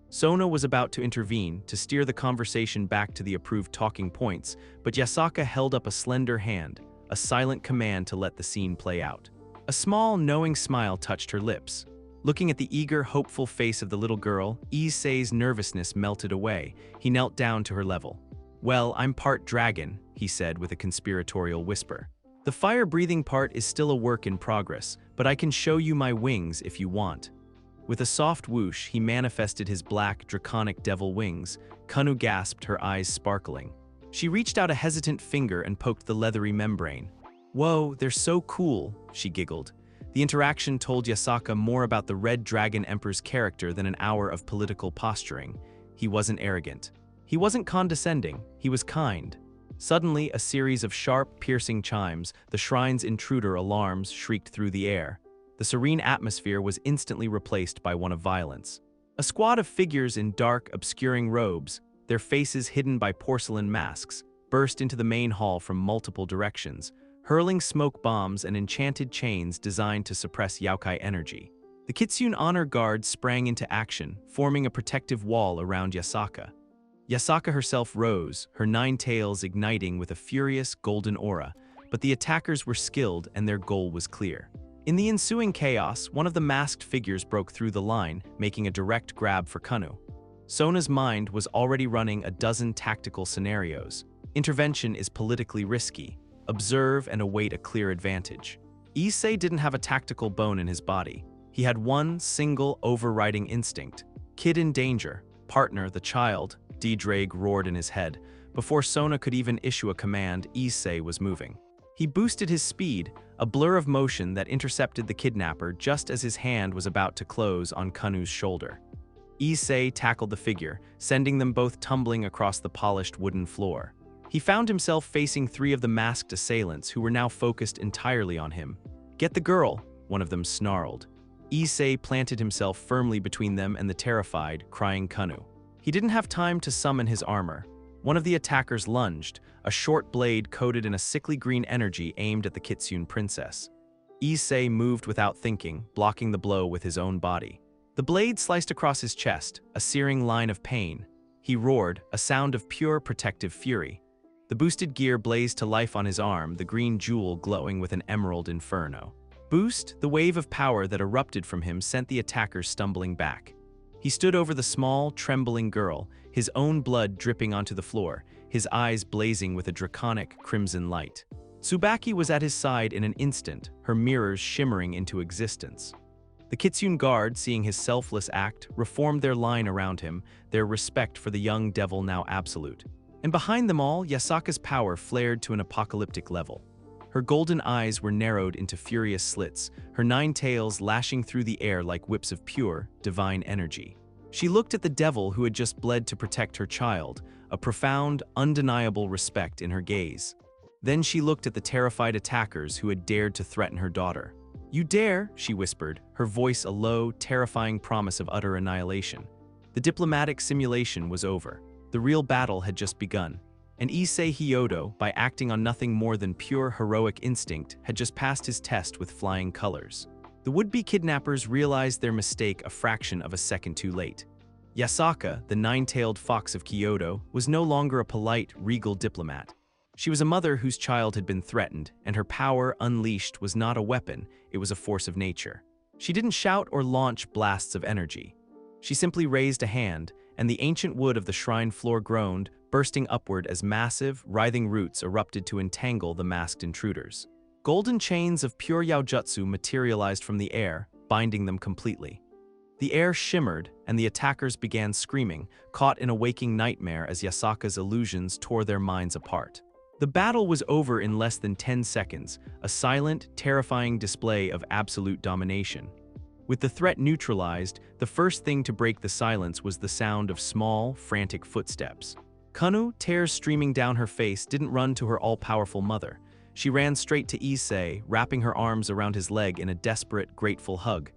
S1: Sona was about to intervene, to steer the conversation back to the approved talking points, but Yasaka held up a slender hand, a silent command to let the scene play out. A small, knowing smile touched her lips. Looking at the eager, hopeful face of the little girl, Issei's nervousness melted away. He knelt down to her level. "Well, I'm part dragon," he said with a conspiratorial whisper. The fire-breathing part is still a work in progress, but I can show you my wings if you want. With a soft whoosh, he manifested his black, draconic devil wings. Kanu gasped, her eyes sparkling. She reached out a hesitant finger and poked the leathery membrane. "Whoa, they're so cool," she giggled. The interaction told Yasaka more about the Red Dragon Emperor's character than an hour of political posturing. He wasn't arrogant. He wasn't condescending. He was kind. Suddenly, a series of sharp, piercing chimes, the shrine's intruder alarms, shrieked through the air. The serene atmosphere was instantly replaced by one of violence. A squad of figures in dark, obscuring robes, their faces hidden by porcelain masks, burst into the main hall from multiple directions, hurling smoke bombs and enchanted chains designed to suppress Yaokai energy. The Kitsune Honor Guard sprang into action, forming a protective wall around Yasaka. Yasaka herself rose, her 9 tails igniting with a furious golden aura, but the attackers were skilled and their goal was clear. In the ensuing chaos, one of the masked figures broke through the line, making a direct grab for Kanu. Sona's mind was already running a dozen tactical scenarios. Intervention is politically risky. Observe and await a clear advantage. Issei didn't have a tactical bone in his body. He had one single overriding instinct. Kid in danger. Partner, the child, DxD roared in his head. Before Sona could even issue a command, Issei was moving. He boosted his speed, a blur of motion that intercepted the kidnapper just as his hand was about to close on Kanu's shoulder. Issei tackled the figure, sending them both tumbling across the polished wooden floor. He found himself facing 3 of the masked assailants who were now focused entirely on him. "Get the girl," one of them snarled. Issei planted himself firmly between them and the terrified, crying Kanu. He didn't have time to summon his armor. One of the attackers lunged, a short blade coated in a sickly green energy aimed at the Kitsune princess. Issei moved without thinking, blocking the blow with his own body. The blade sliced across his chest, a searing line of pain. He roared, a sound of pure protective fury. The boosted gear blazed to life on his arm, the green jewel glowing with an emerald inferno. Boost, the wave of power that erupted from him sent the attackers stumbling back. He stood over the small, trembling girl, his own blood dripping onto the floor, his eyes blazing with a draconic crimson light. Tsubaki was at his side in an instant, her mirrors shimmering into existence. The Kitsune Guard, seeing his selfless act, reformed their line around him, their respect for the young devil now absolute. And behind them all, Yasaka's power flared to an apocalyptic level. Her golden eyes were narrowed into furious slits, her 9 tails lashing through the air like whips of pure, divine energy. She looked at the devil who had just bled to protect her child, a profound, undeniable respect in her gaze. Then she looked at the terrified attackers who had dared to threaten her daughter. "You dare," she whispered, her voice a low, terrifying promise of utter annihilation. The diplomatic simulation was over. The real battle had just begun. And Issei Hyodo, by acting on nothing more than pure heroic instinct, had just passed his test with flying colors. The would-be kidnappers realized their mistake a fraction of a second too late. Yasaka, the 9-tailed fox of Kyoto, was no longer a polite, regal diplomat. She was a mother whose child had been threatened, and her power, unleashed, was not a weapon, it was a force of nature. She didn't shout or launch blasts of energy. She simply raised a hand, and the ancient wood of the shrine floor groaned, bursting upward as massive, writhing roots erupted to entangle the masked intruders. Golden chains of pure yaojutsu materialized from the air, binding them completely. The air shimmered, and the attackers began screaming, caught in a waking nightmare as Yasaka's illusions tore their minds apart. The battle was over in less than 10 seconds, a silent, terrifying display of absolute domination. With the threat neutralized, the first thing to break the silence was the sound of small, frantic footsteps. Kanu, tears streaming down her face, didn't run to her all-powerful mother. She ran straight to Issei, wrapping her arms around his leg in a desperate, grateful hug.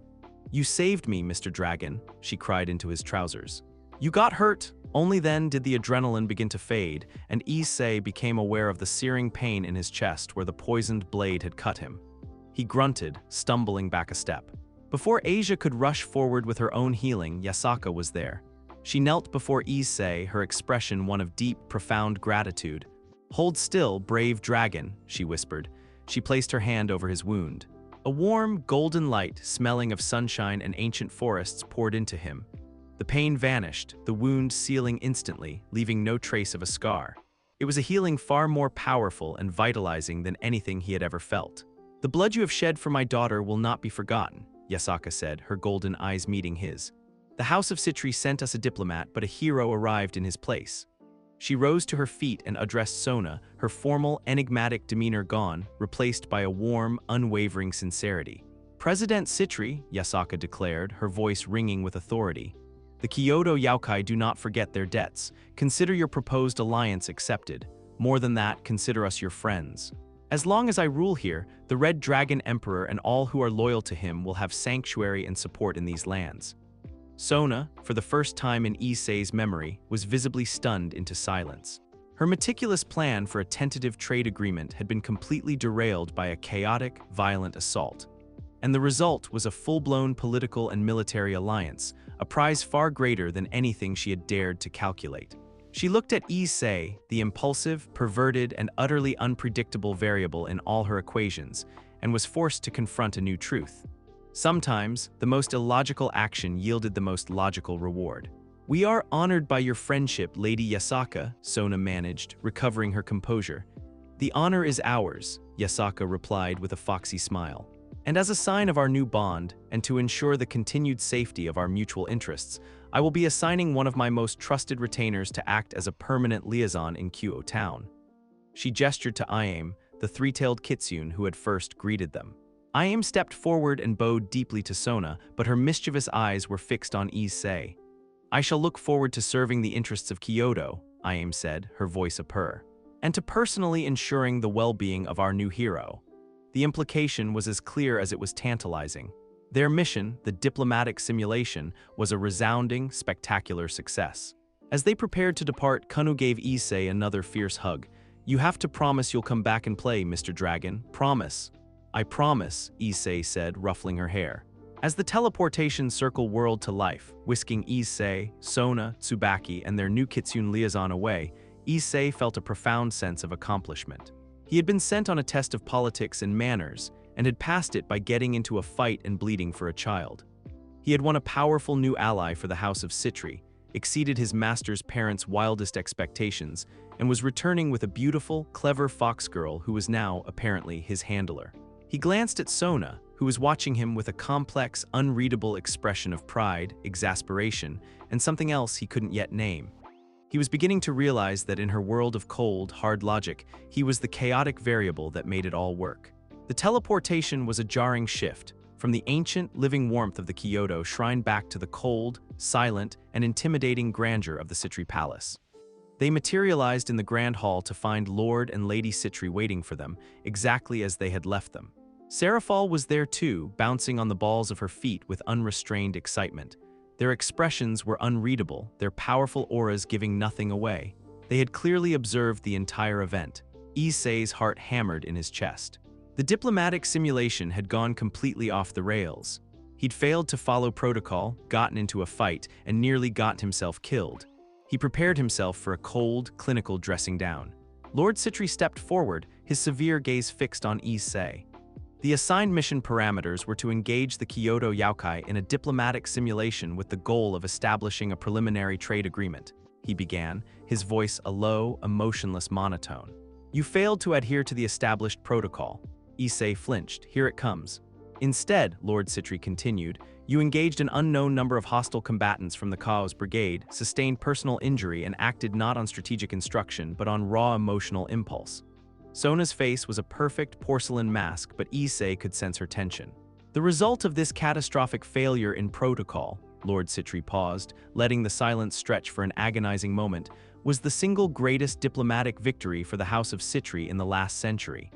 S1: "You saved me, Mr. Dragon," she cried into his trousers. "You got hurt." Only then did the adrenaline begin to fade, and Issei became aware of the searing pain in his chest where the poisoned blade had cut him. He grunted, stumbling back a step. Before Asia could rush forward with her own healing, Yasaka was there. She knelt before Issei, her expression one of deep, profound gratitude. "Hold still, brave dragon," she whispered. She placed her hand over his wound. A warm, golden light, smelling of sunshine and ancient forests, poured into him. The pain vanished, the wound sealing instantly, leaving no trace of a scar. It was a healing far more powerful and vitalizing than anything he had ever felt. "The blood you have shed for my daughter will not be forgotten," Yasaka said, her golden eyes meeting his. "The House of Citri sent us a diplomat, but a hero arrived in his place." She rose to her feet and addressed Sona, her formal, enigmatic demeanor gone, replaced by a warm, unwavering sincerity. "President Citri," Yasaka declared, her voice ringing with authority, "the Kyoto Yokai do not forget their debts. Consider your proposed alliance accepted. More than that, consider us your friends. As long as I rule here, the Red Dragon Emperor and all who are loyal to him will have sanctuary and support in these lands." Sona, for the first time in Issei's memory, was visibly stunned into silence. Her meticulous plan for a tentative trade agreement had been completely derailed by a chaotic, violent assault. And the result was a full-blown political and military alliance, a prize far greater than anything she had dared to calculate. She looked at Issei, the impulsive, perverted, and utterly unpredictable variable in all her equations, and was forced to confront a new truth. Sometimes, the most illogical action yielded the most logical reward. "We are honored by your friendship, Lady Yasaka," Sona managed, recovering her composure. "The honor is ours," Yasaka replied with a foxy smile. "And as a sign of our new bond, and to ensure the continued safety of our mutual interests, I will be assigning one of my most trusted retainers to act as a permanent liaison in Kyoto town." She gestured to Iame, the three-tailed kitsune who had first greeted them. Iame stepped forward and bowed deeply to Sona, but her mischievous eyes were fixed on Issei. "I shall look forward to serving the interests of Kyoto," Iame said, her voice a purr, "and to personally ensuring the well-being of our new hero." The implication was as clear as it was tantalizing. Their mission, the diplomatic simulation, was a resounding, spectacular success. As they prepared to depart, Kanu gave Issei another fierce hug. "You have to promise you'll come back and play, Mr. Dragon. Promise." "I promise," Issei said, ruffling her hair. As the teleportation circle whirled to life, whisking Issei, Sona, Tsubaki, and their new kitsune liaison away, Issei felt a profound sense of accomplishment. He had been sent on a test of politics and manners, and had passed it by getting into a fight and bleeding for a child. He had won a powerful new ally for the House of Citri, exceeded his master's parents' wildest expectations, and was returning with a beautiful, clever fox girl who was now, apparently, his handler. He glanced at Sona, who was watching him with a complex, unreadable expression of pride, exasperation, and something else he couldn't yet name. He was beginning to realize that in her world of cold, hard logic, he was the chaotic variable that made it all work. The teleportation was a jarring shift, from the ancient, living warmth of the Kyoto shrine back to the cold, silent, and intimidating grandeur of the Citri Palace. They materialized in the Grand Hall to find Lord and Lady Citri waiting for them, exactly as they had left them. Seraphal was there too, bouncing on the balls of her feet with unrestrained excitement. Their expressions were unreadable, their powerful auras giving nothing away. They had clearly observed the entire event. Issei's heart hammered in his chest. The diplomatic simulation had gone completely off the rails. He'd failed to follow protocol, gotten into a fight, and nearly got himself killed. He prepared himself for a cold, clinical dressing down. Lord Citri stepped forward, his severe gaze fixed on Issei. The assigned mission parameters were to engage the Kyoto Yokai in a diplomatic simulation with the goal of establishing a preliminary trade agreement. He began, his voice a low, emotionless monotone. "You failed to adhere to the established protocol." Issei flinched. "Here it comes." "Instead," Lord Citri continued, "you engaged an unknown number of hostile combatants from the Chaos Brigade, sustained personal injury, and acted not on strategic instruction, but on raw emotional impulse." Sona's face was a perfect porcelain mask, but Issei could sense her tension. "The result of this catastrophic failure in protocol," Lord Citri paused, letting the silence stretch for an agonizing moment, "was the single greatest diplomatic victory for the House of Citri in the last century."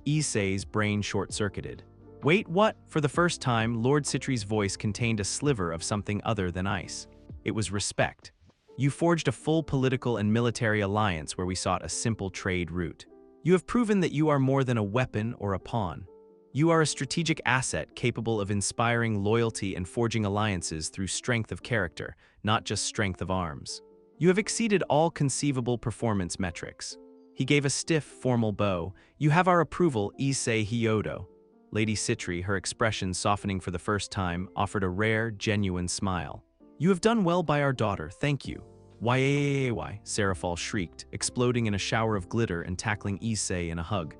S1: Issei's brain short-circuited. "Wait, what?" For the first time, Lord Citri's voice contained a sliver of something other than ice. It was respect. "You forged a full political and military alliance where we sought a simple trade route. You have proven that you are more than a weapon or a pawn. You are a strategic asset capable of inspiring loyalty and forging alliances through strength of character, not just strength of arms. You have exceeded all conceivable performance metrics." He gave a stiff, formal bow. "You have our approval, Issei Hyodo." Lady Citri, her expression softening for the first time, offered a rare, genuine smile. "You have done well by our daughter, thank you." Why? Seraphal shrieked, exploding in a shower of glitter and tackling Issei in a hug.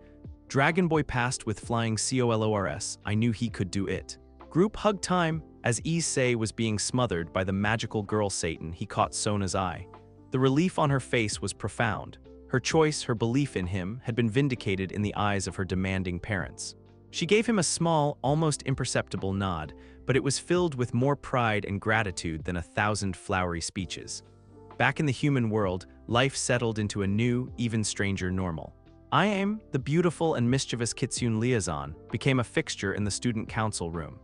S1: Dragon Boy passed with flying COLORS, I knew he could do it. Group hug time! As Issei was being smothered by the magical girl Satan, he caught Sona's eye. The relief on her face was profound. Her choice, her belief in him, had been vindicated in the eyes of her demanding parents. She gave him a small, almost imperceptible nod, but it was filled with more pride and gratitude than 1,000 flowery speeches. Back in the human world, life settled into a new, even stranger normal. Harem, the beautiful and mischievous Kitsune liaison, became a fixture in the student council room.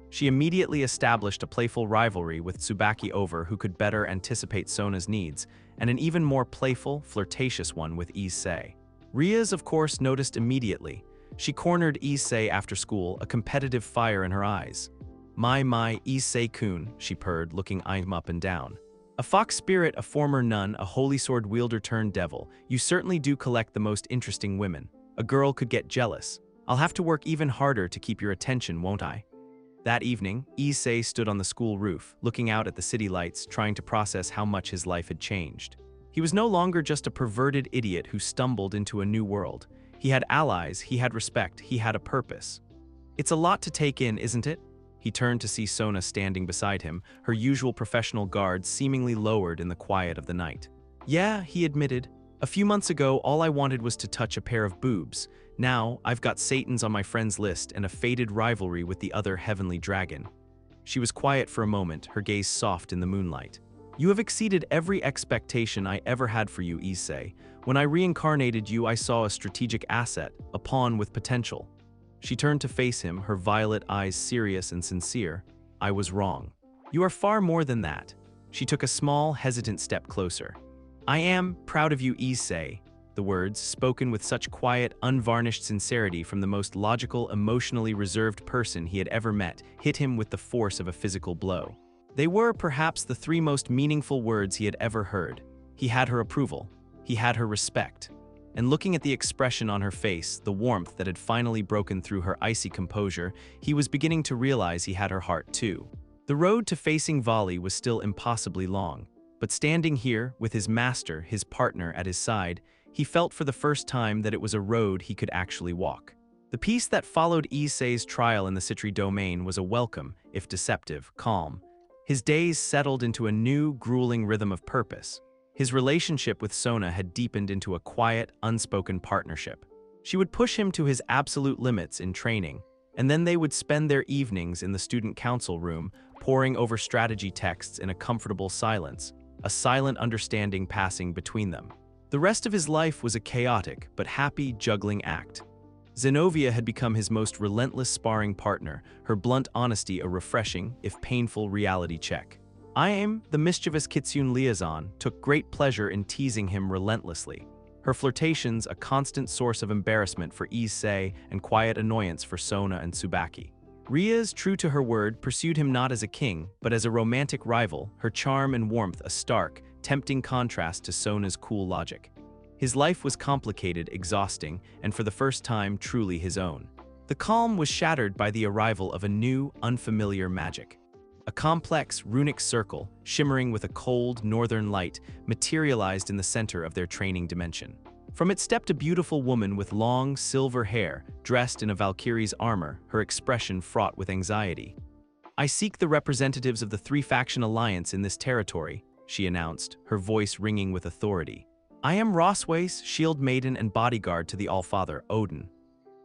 S1: She immediately established a playful rivalry with Tsubaki over who could better anticipate Sona's needs, and an even more playful, flirtatious one with Issei. Rias, of course, noticed immediately. She cornered Issei after school, a competitive fire in her eyes. My, Issei-kun, she purred, looking him up and down. A fox spirit, a former nun, a holy sword wielder turned devil, you certainly do collect the most interesting women. A girl could get jealous. I'll have to work even harder to keep your attention, won't I? That evening, Issei stood on the school roof, looking out at the city lights, trying to process how much his life had changed. He was no longer just a perverted idiot who stumbled into a new world. He had allies, he had respect, he had a purpose. It's a lot to take in, isn't it? He turned to see Sona standing beside him, her usual professional guard seemingly lowered in the quiet of the night. Yeah, he admitted. A few months ago, all I wanted was to touch a pair of boobs. Now, I've got Satans on my friends list and a fated rivalry with the other heavenly dragon. She was quiet for a moment, her gaze soft in the moonlight. You have exceeded every expectation I ever had for you, Issei. When I reincarnated you, I saw a strategic asset, a pawn with potential. She turned to face him, her violet eyes serious and sincere. I was wrong. You are far more than that. She took a small, hesitant step closer. I am proud of you, Issei. The words, spoken with such quiet, unvarnished sincerity from the most logical, emotionally reserved person he had ever met, hit him with the force of a physical blow. They were, perhaps, the three most meaningful words he had ever heard. He had her approval. He had her respect. And looking at the expression on her face, the warmth that had finally broken through her icy composure, he was beginning to realize he had her heart too. The road to facing Vali was still impossibly long, but standing here, with his master, his partner, at his side, he felt for the first time that it was a road he could actually walk. The peace that followed Issei's trial in the Citri domain was a welcome, if deceptive, calm. His days settled into a new, grueling rhythm of purpose. His relationship with Sona had deepened into a quiet, unspoken partnership. She would push him to his absolute limits in training, and then they would spend their evenings in the student council room, poring over strategy texts in a comfortable silence, a silent understanding passing between them. The rest of his life was a chaotic but happy juggling act. Zenobia had become his most relentless sparring partner, her blunt honesty a refreshing, if painful, reality check. Harem, the mischievous Kitsune liaison, took great pleasure in teasing him relentlessly. Her flirtations a constant source of embarrassment for Issei and quiet annoyance for Sona and Tsubaki. Rias, true to her word, pursued him not as a king, but as a romantic rival, her charm and warmth a stark, tempting contrast to Sona's cool logic. His life was complicated, exhausting, and for the first time truly his own. The calm was shattered by the arrival of a new, unfamiliar magic. A complex, runic circle, shimmering with a cold, northern light, materialized in the center of their training dimension. From it stepped a beautiful woman with long, silver hair, dressed in a Valkyrie's armor, her expression fraught with anxiety. I seek the representatives of the three-faction alliance in this territory, she announced, her voice ringing with authority. I am Rosways, shield maiden and bodyguard to the Allfather, Odin.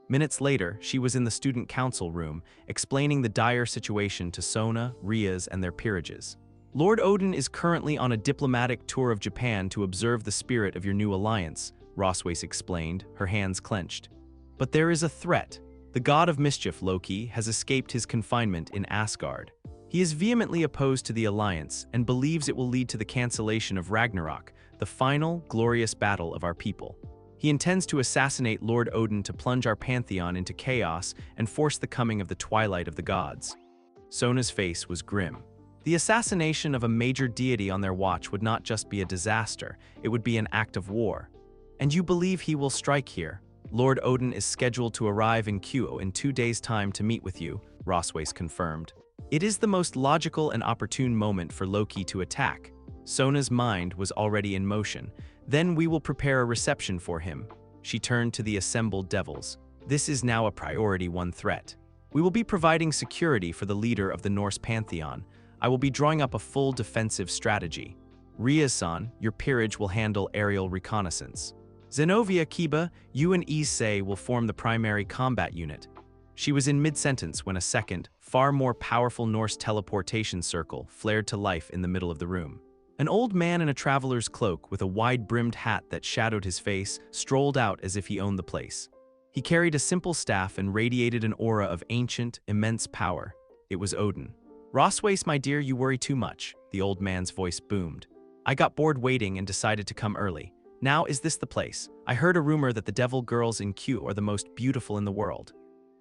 S1: Minutes later, she was in the student council room, explaining the dire situation to Sona, Rias, and their peerages. Lord Odin is currently on a diplomatic tour of Japan to observe the spirit of your new alliance, Rosways explained, her hands clenched. But there is a threat. The god of mischief, Loki, has escaped his confinement in Asgard. He is vehemently opposed to the alliance and believes it will lead to the cancellation of Ragnarok, the final, glorious battle of our people. He intends to assassinate Lord Odin to plunge our pantheon into chaos and force the coming of the twilight of the gods. Sona's face was grim. The assassination of a major deity on their watch would not just be a disaster, it would be an act of war. And you believe he will strike here? Lord Odin is scheduled to arrive in Kyoto in 2 days' time to meet with you, Rosways confirmed. It is the most logical and opportune moment for Loki to attack. Sona's mind was already in motion. Then we will prepare a reception for him. She turned to the assembled devils. This is now a priority one threat. We will be providing security for the leader of the Norse pantheon. I will be drawing up a full defensive strategy. Rias-san, your peerage will handle aerial reconnaissance. Zenobia Kiba, you and Issei will form the primary combat unit. She was in mid-sentence when a second, far more powerful Norse teleportation circle flared to life in the middle of the room. An old man in a traveler's cloak with a wide-brimmed hat that shadowed his face strolled out as if he owned the place. He carried a simple staff and radiated an aura of ancient, immense power. It was Odin. "Roswace, my dear, you worry too much," the old man's voice boomed. "I got bored waiting and decided to come early. Now is this the place? I heard a rumor that the devil girls in Q are the most beautiful in the world."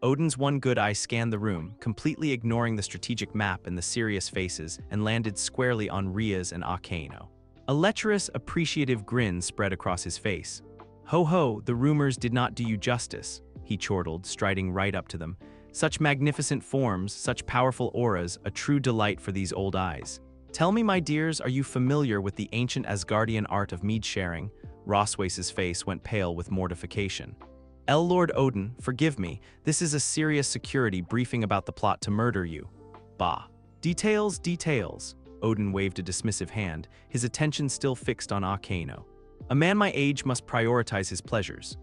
S1: Odin's one good eye scanned the room, completely ignoring the strategic map and the serious faces, and landed squarely on Rias and Akaino. A lecherous, appreciative grin spread across his face. "Ho ho, the rumors did not do you justice," he chortled, striding right up to them. "Such magnificent forms, such powerful auras, a true delight for these old eyes. Tell me, my dears, are you familiar with the ancient Asgardian art of mead sharing?" Roswace's face went pale with mortification. "Lord Odin, forgive me, this is a serious security briefing about the plot to murder you." "Bah. Details, details." Odin waved a dismissive hand, his attention still fixed on Akaino. "A man my age must prioritize his pleasures."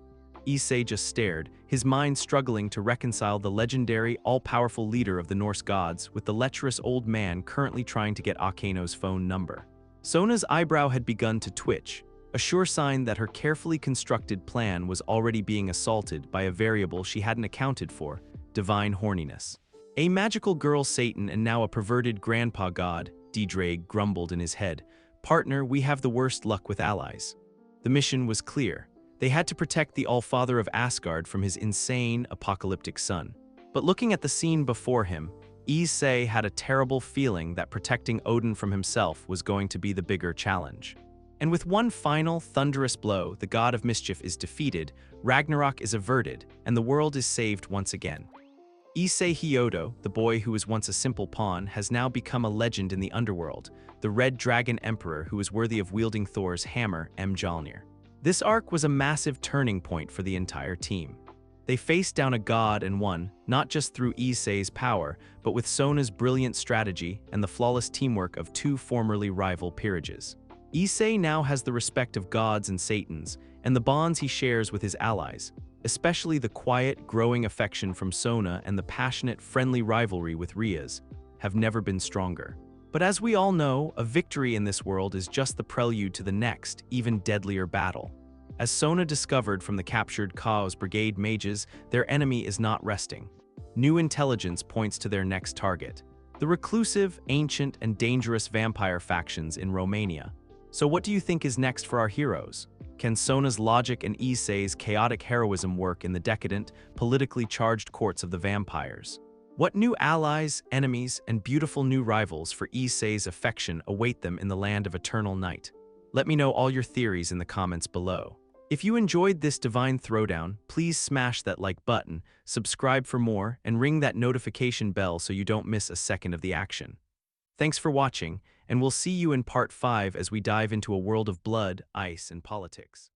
S1: Issei just stared, his mind struggling to reconcile the legendary, all-powerful leader of the Norse gods with the lecherous old man currently trying to get Akaino's phone number. Sona's eyebrow had begun to twitch, a sure sign that her carefully constructed plan was already being assaulted by a variable she hadn't accounted for: divine horniness. "A magical girl Satan and now a perverted grandpa god," DxD grumbled in his head. "Partner, we have the worst luck with allies." The mission was clear. They had to protect the Allfather of Asgard from his insane, apocalyptic son. But looking at the scene before him, Issei had a terrible feeling that protecting Odin from himself was going to be the bigger challenge. And with one final, thunderous blow, the god of mischief is defeated, Ragnarok is averted, and the world is saved once again. Issei Hyodo, the boy who was once a simple pawn, has now become a legend in the underworld, the Red Dragon Emperor who is worthy of wielding Thor's hammer, Mjolnir. This arc was a massive turning point for the entire team. They faced down a god and won, not just through Issei's power, but with Sona's brilliant strategy and the flawless teamwork of two formerly rival peerages. Issei now has the respect of gods and Satans, and the bonds he shares with his allies, especially the quiet, growing affection from Sona and the passionate, friendly rivalry with Rias, have never been stronger. But as we all know, a victory in this world is just the prelude to the next, even deadlier battle. As Sona discovered from the captured Chaos Brigade mages, their enemy is not resting. New intelligence points to their next target: the reclusive, ancient, and dangerous vampire factions in Romania. So what do you think is next for our heroes? Can Sona's logic and Issei's chaotic heroism work in the decadent, politically charged courts of the vampires? What new allies, enemies, and beautiful new rivals for Issei's affection await them in the land of eternal night? Let me know all your theories in the comments below. If you enjoyed this divine throwdown, please smash that like button, subscribe for more, and ring that notification bell so you don't miss a second of the action. Thanks for watching, and we'll see you in part 5 as we dive into a world of blood, ice, and politics.